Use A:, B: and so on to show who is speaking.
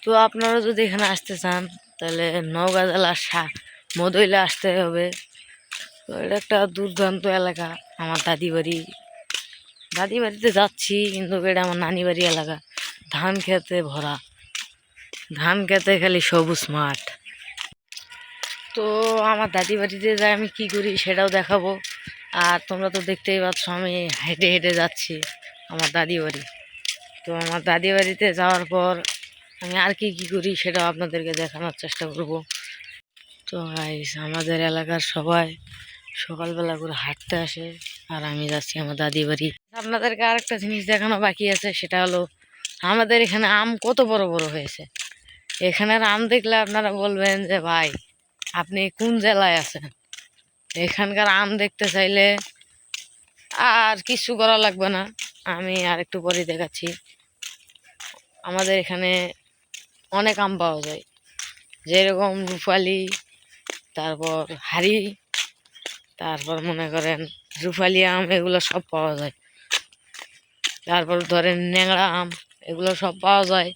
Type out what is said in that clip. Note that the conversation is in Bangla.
A: তো আপনারা যদি এখানে আসতে চান তাহলে নওগাঁ জেলার মদইলে আসতে হবে। তো এটা একটা দুর্দান্ত এলাকা। আমার দাদি বাড়িতে যাচ্ছি, কিন্তু এটা আমার নানি বাড়ি এলাকা। ধান খেতে ভরা, ধান খেতে খালি সবুজ মাঠ। তো আমার দাদি বাড়িতে যাই আমি কি করি সেটাও দেখাবো। আর তোমরা তো দেখতেই পাচ্ছ আমি হেঁটে হেঁটে যাচ্ছি আমার দাদি বাড়ি। তো আমার দাদি বাড়িতে যাওয়ার পর আমি আর কি কি করি সেটাও আপনাদেরকে দেখানোর চেষ্টা করব। তো গাইস, আমাদের এলাকার সবাই সকালবেলা করে হাঁটতে আসে, আর আমি যাচ্ছি আমার দাদি বাড়ি। আপনাদেরকে আরেকটা জিনিস দেখানো বাকি আছে, সেটা হলো আমাদের এখানে আম কত বড় বড় হয়েছে। এখানের আম দেখলে আপনারা বলবেন যে ভাই আপনি কোন জেলায় আছেন। এখানকার আম দেখতে চাইলে আর কিছু করা লাগবে না, আমি আর একটু পরে দেখাচ্ছি। আমাদের এখানে অনেক আম পাওয়া যায়, যেরকম রুপালি, তারপর হাড়ি, তারপর মনে করেন রুপালি আম, এগুলো সব পাওয়া যায়। তারপর ধরেন ন্যাংরা আম, এগুলো সব পাওয়া যায়।